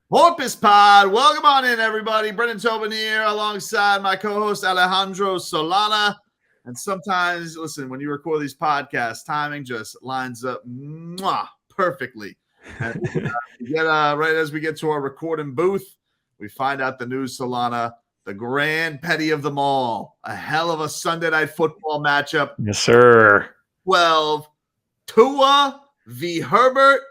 Porpoise Pod. Welcome on in, everybody. Brendan Tobin here alongside my co-host Alejandro Solana. And sometimes, listen, when you record these podcasts, timing just lines up perfectly. And right as we get to our recording booth, we find out the news, Solana, the grand petty of them all. A hell of a Sunday night football matchup. Yes, sir. 12, Tua v. Herbert.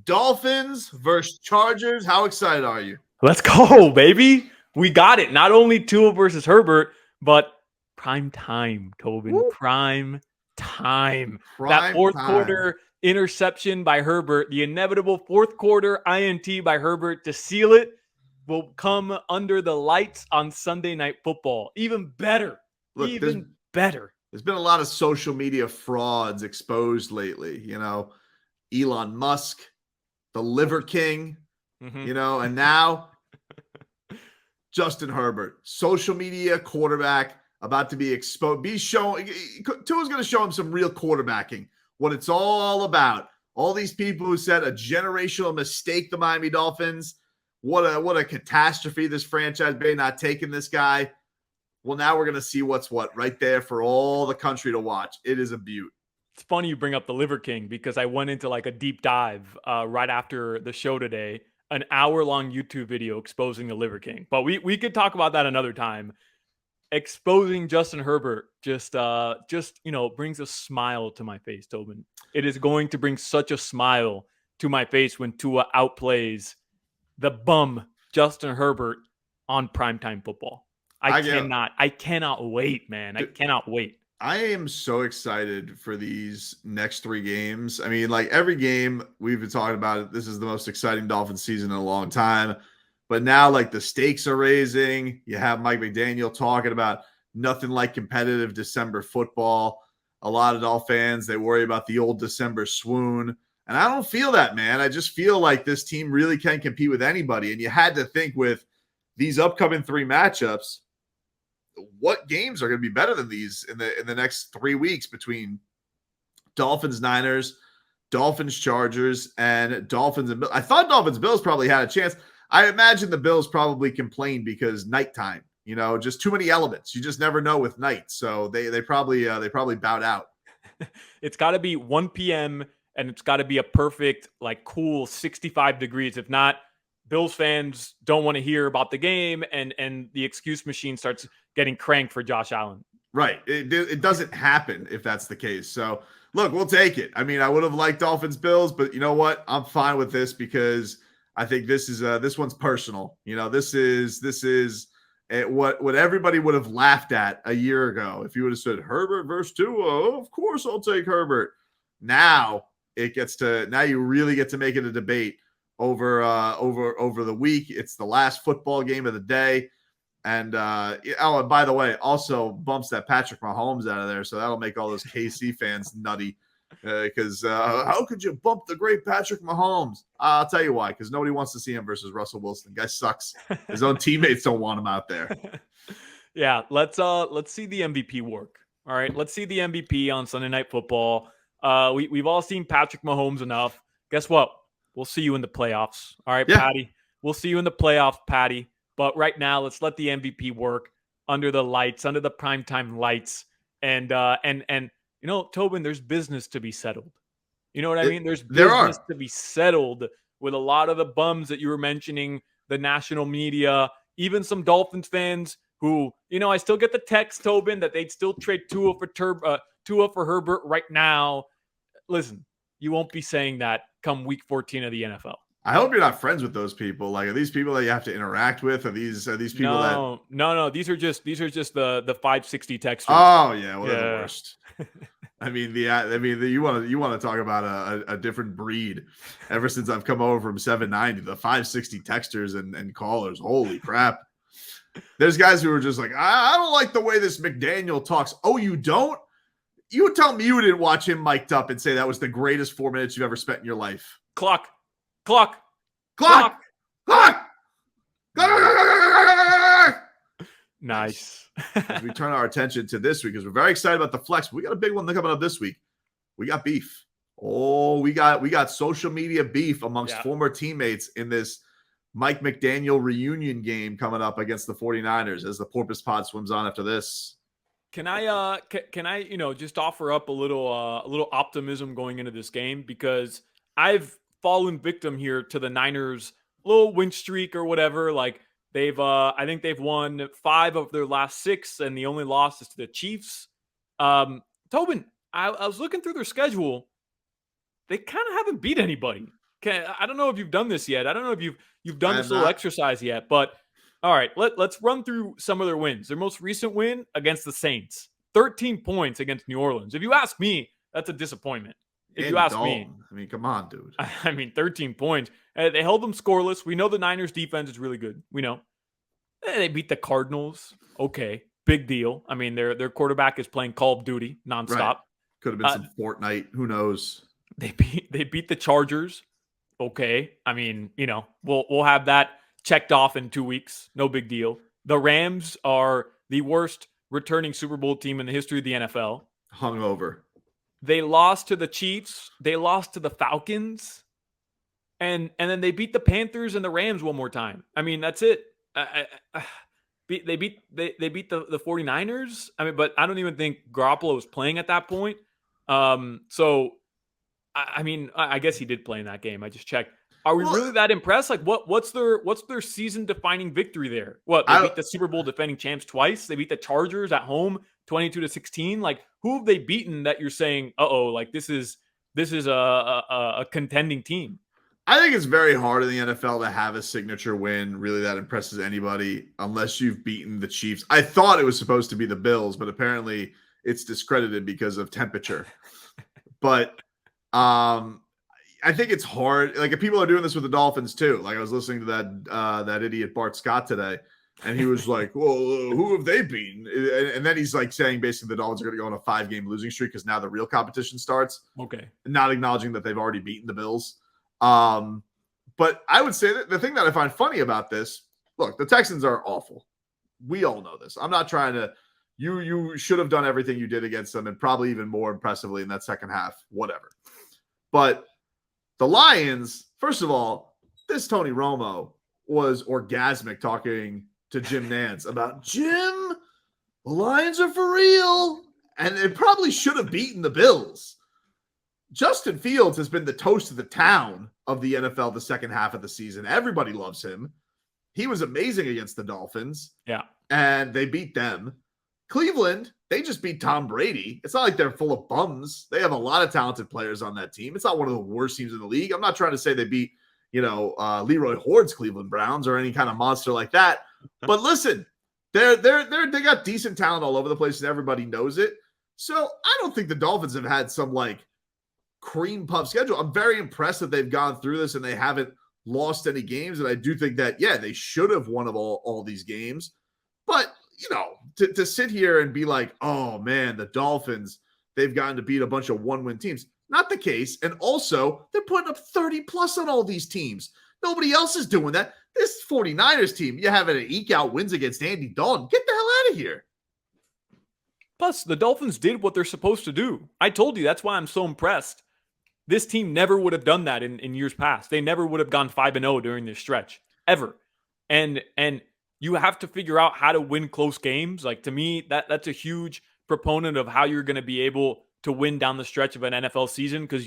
Dolphins versus Chargers. How excited are you? Let's go, baby. We got it. Not only Tua versus Herbert, but prime time, Tobin. Woo. Prime time. That fourth quarter interception by Herbert, the inevitable fourth quarter INT by Herbert to seal it, will come under the lights on Sunday Night Football. Even better. Look, better. There's been a lot of social media frauds exposed lately. You know, Elon Musk, the Liver King, and now Justin Herbert, social media quarterback, about to be exposed. Tua's going to show him some real quarterbacking, what it's all about. All these people who said a generational mistake, the Miami Dolphins, what a catastrophe this franchise may not taking this guy. Well, now we're going to see what's what right there for all the country to watch. It is a beaut. It's funny you bring up the Liver King because I went into like a deep dive right after the show today, an hour-long YouTube video exposing the Liver King. But we could talk about that another time. Exposing Justin Herbert just brings a smile to my face, Tobin. It is going to bring such a smile to my face when Tua outplays the bum Justin Herbert on primetime football. I cannot wait, man. I cannot wait. I am so excited for these next three games. I mean, like every game we've been talking about it. This is the most exciting Dolphins season in a long time. But now, like, the stakes are raising. You have Mike McDaniel talking about nothing like competitive December football. A lot of Dolphins fans, they worry about the old December swoon. And I don't feel that, man. I just feel like this team really can compete with anybody. And you had to think with these upcoming three matchups, what games are going to be better than these in the next 3 weeks between Dolphins, Niners, Dolphins, Chargers, and Dolphins and Bills. I thought Dolphins Bills probably had a chance. I imagine the Bills probably complained because nighttime, just too many elements. You just never know with night. So they probably bowed out. It's got to be 1 p.m. and it's got to be a perfect, like, cool 65 degrees. If not, Bills fans don't want to hear about the game, and the excuse machine starts getting cranked for Josh Allen. Right. It doesn't happen if that's the case. So, look, we'll take it. I mean, I would have liked Dolphins Bills, but you know what? I'm fine with this because I think this one's personal. This is what everybody would have laughed at a year ago if you would have said Herbert versus Tua. Of course, I'll take Herbert. Now you really get to make it a debate over the week. It's the last football game of the day. And and by the way, also bumps that Patrick Mahomes out of there. So that'll make all those KC fans nutty because how could you bump the great Patrick Mahomes? I'll tell you why, because nobody wants to see him versus Russell Wilson. Guy sucks. His own teammates don't want him out there. Yeah, let's see the MVP work. All right, let's see the MVP on Sunday Night Football. We've all seen Patrick Mahomes enough. Guess what? We'll see you in the playoffs. All right, yeah. Patty. We'll see you in the playoffs, Patty. But right now, let's let the MVP work under the lights, under the primetime lights. And Tobin, there's business to be settled. You know what I mean? There's business to be settled with a lot of the bums that you were mentioning, the national media, even some Dolphins fans who, I still get the text, Tobin, that they'd still trade Tua for Herbert right now. Listen, you won't be saying that come week 14 of the NFL. I hope you're not friends with those people. Like, are these people that you have to interact with? Are these people that? No. These are just the 560 texters. Oh yeah, well, they're the worst. You want to talk about a different breed. Ever since I've come over from 790, the 560 texters and callers. Holy crap! There's guys who are just like, I don't like the way this McDaniel talks. Oh, you don't? You would tell me you didn't watch him mic'd up and say that was the greatest 4 minutes you've ever spent in your life. Clock. Nice. As we turn our attention to this week, because we're very excited about the flex. We got a big one coming up this week. We got beef. Oh, we got social media beef amongst former teammates in this Mike McDaniel reunion game coming up against the 49ers as the Porpoise Pod swims on after this. Can I just offer up a little optimism going into this game, because I've fallen victim here to the Niners little win streak or whatever. Like I think they've won 5 of their last 6, and the only loss is to the Chiefs. Tobin, I was looking through their schedule. They kind of haven't beat anybody. I don't know if you've done this yet. I don't know if you've done this little exercise yet, but all right, let's run through some of their wins. Their most recent win against the Saints, 13 points against New Orleans. If you ask me, that's a disappointment. If you ask me. I mean, come on, dude. I mean, 13 points. They held them scoreless. We know the Niners defense is really good. We know. They beat the Cardinals. Okay, big deal. I mean, their quarterback is playing Call of Duty nonstop. Right. Could have been some Fortnite. Who knows? They beat the Chargers. Okay. I mean, we'll have that checked off in 2 weeks. No big deal. The Rams are the worst returning Super Bowl team in the history of the NFL. Hungover. They lost to the Chiefs. They lost to the Falcons. And then they beat the Panthers and the Rams one more time. I mean, that's it. They beat the 49ers. I mean, but I don't even think Garoppolo was playing at that point. So I mean, I guess he did play in that game. I just checked. Are we really that impressed? Like, what's their season-defining victory there? What, they beat the Super Bowl defending champs twice? They beat the Chargers at home 22-16. Like, who have they beaten that you're saying, like this is a contending team? I think it's very hard in the NFL to have a signature win really that impresses anybody unless you've beaten the Chiefs. I thought it was supposed to be the Bills, but apparently it's discredited because of temperature. But I think it's hard. Like, if people are doing this with the Dolphins too. Like, I was listening to that idiot Bart Scott today, and he was like, "Well, who have they beaten?" And then he's like saying basically the Dolphins are going to go on a 5-game losing streak because now the real competition starts. Okay, not acknowledging that they've already beaten the Bills. But I would say that the thing that I find funny about this, look, the Texans are awful. We all know this. I'm not trying to. You should have done everything you did against them, and probably even more impressively in that second half. Whatever, but. The Lions, first of all, this Tony Romo was orgasmic talking to Jim Nantz about, Jim, the Lions are for real. And it probably should have beaten the Bills. Justin Fields has been the toast of the town of the NFL the second half of the season. Everybody loves him. He was amazing against the Dolphins. Yeah. And they beat them. Cleveland, they just beat Tom Brady. It's not like they're full of bums. They have a lot of talented players on that team. It's not one of the worst teams in the league. I'm not trying to say they beat, Leroy Horde's Cleveland Browns or any kind of monster like that. But listen, they got decent talent all over the place and everybody knows it. So I don't think the Dolphins have had some like cream puff schedule. I'm very impressed that they've gone through this and they haven't lost any games. And I do think that, they should have won all these games. But to sit here and be like, oh man, the Dolphins, they've gotten to beat a bunch of one-win teams. Not the case. And also, they're putting up 30 plus on all these teams. Nobody else is doing that. This 49ers team, you having to eke out wins against Andy Dalton. Get the hell out of here. Plus, the Dolphins did what they're supposed to do. I told you, that's why I'm so impressed. This team never would have done that in years past. They never would have gone 5-0 during this stretch, ever. And you have to figure out how to win close games. Like, to me, that's a huge proponent of how you're going to be able to win down the stretch of an NFL season. Because,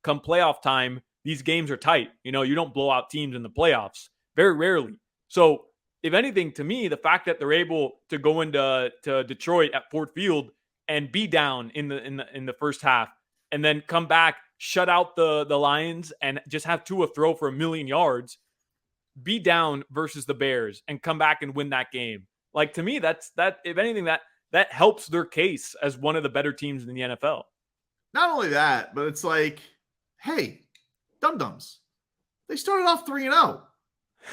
come playoff time, these games are tight. You don't blow out teams in the playoffs very rarely. So if anything, to me, the fact that they're able to go into Detroit at Ford Field and be down in the first half and then come back, shut out the Lions and just have Tua throw for 1,000,000 yards, be down versus the Bears and come back and win that game. Like, to me, that if anything, that helps their case as one of the better teams in the NFL. Not only that, but it's like, hey, dum-dums, they started off 3-0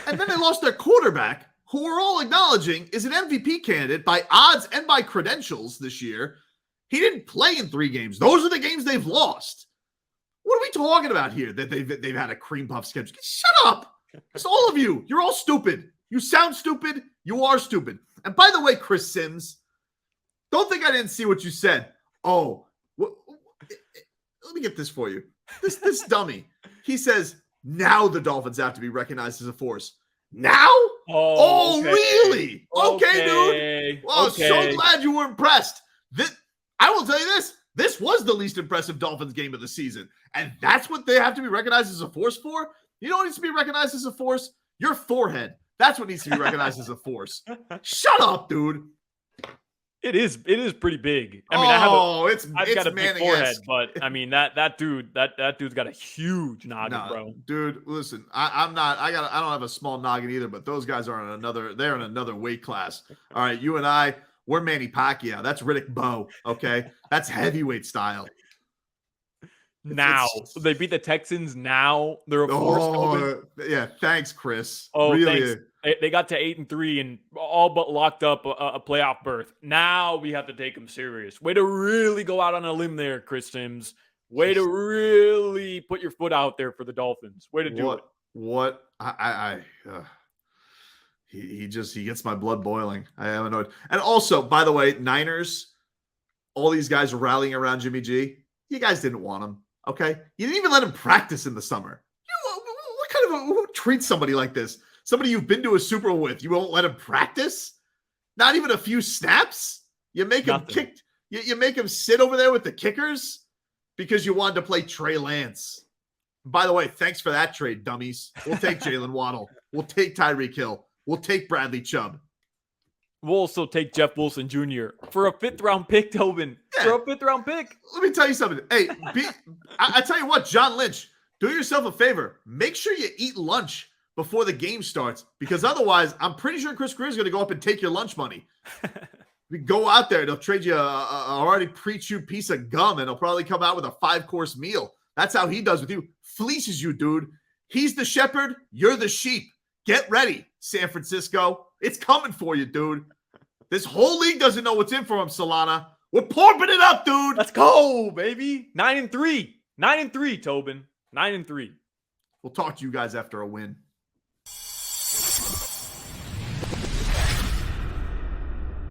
and then they lost their quarterback, who we're all acknowledging is an MVP candidate by odds and by credentials this year. He didn't play in 3 games. Those are the games they've lost. What are we talking about here? That they've had a cream puff schedule? Shut up. It's all of you. You're all stupid. You sound stupid. You are stupid. And by the way, Chris Sims, don't think I didn't see what you said. Oh, let me get this for you. This dummy. He says, Now the Dolphins have to be recognized as a force. Now? Oh, okay. Really? Okay, dude. Okay. Oh, so Okay. glad you were impressed. I will tell you this. This was the least impressive Dolphins game of the season. And that's what they have to be recognized as a force for? You know what needs to be recognized as a force? Your forehead. That's what needs to be recognized as a force. Shut up, dude. It is pretty big. I mean, I've got a big forehead, but I mean that dude's got a huge noggin, bro. Dude, listen, I don't have a small noggin either, but those guys are they're in another weight class. All right, you and we're Manny Pacquiao. That's Riddick Bowe. Okay. That's heavyweight style. Now they beat the Texans. Now they're a force. Yeah. Thanks, Chris. Oh, really? Thanks. They got to 8-3 and all but locked up a playoff berth. Now we have to take them serious. Way to really go out on a limb there, Chris Sims. Way to really put your foot out there for the Dolphins. Way to do it. What? He gets my blood boiling. I am annoyed. And also, by the way, Niners, all these guys rallying around Jimmy G. You guys didn't want him. Okay. You didn't even let him practice in the summer. What kind of who treats somebody like this? Somebody you've been to a Super Bowl with, you won't let him practice? Not even a few snaps? You make him kick. You make him sit over there with the kickers because you wanted to play Trey Lance. By the way, thanks for that trade, dummies. We'll take Jalen Waddle. We'll take Tyreek Hill. We'll take Bradley Chubb. We'll also take Jeff Wilson Jr. for a 5th-round pick, Tobin. Yeah. For a 5th-round pick. Let me tell you something. Hey, I tell you what, John Lynch, do yourself a favor. Make sure you eat lunch before the game starts, because otherwise, I'm pretty sure Chris Greer is going to go up and take your lunch money. We go out there, they'll trade you a already pre-chewed piece of gum, and he'll probably come out with a 5-course meal. That's how he does with you. Fleeces you, dude. He's the shepherd. You're the sheep. Get ready, San Francisco. It's coming for you, dude. This whole league doesn't know what's in for him, Solana. We're pumping it up, dude. Let's go, baby. 9-3. 9-3, Tobin. 9-3. We'll talk to you guys after a win.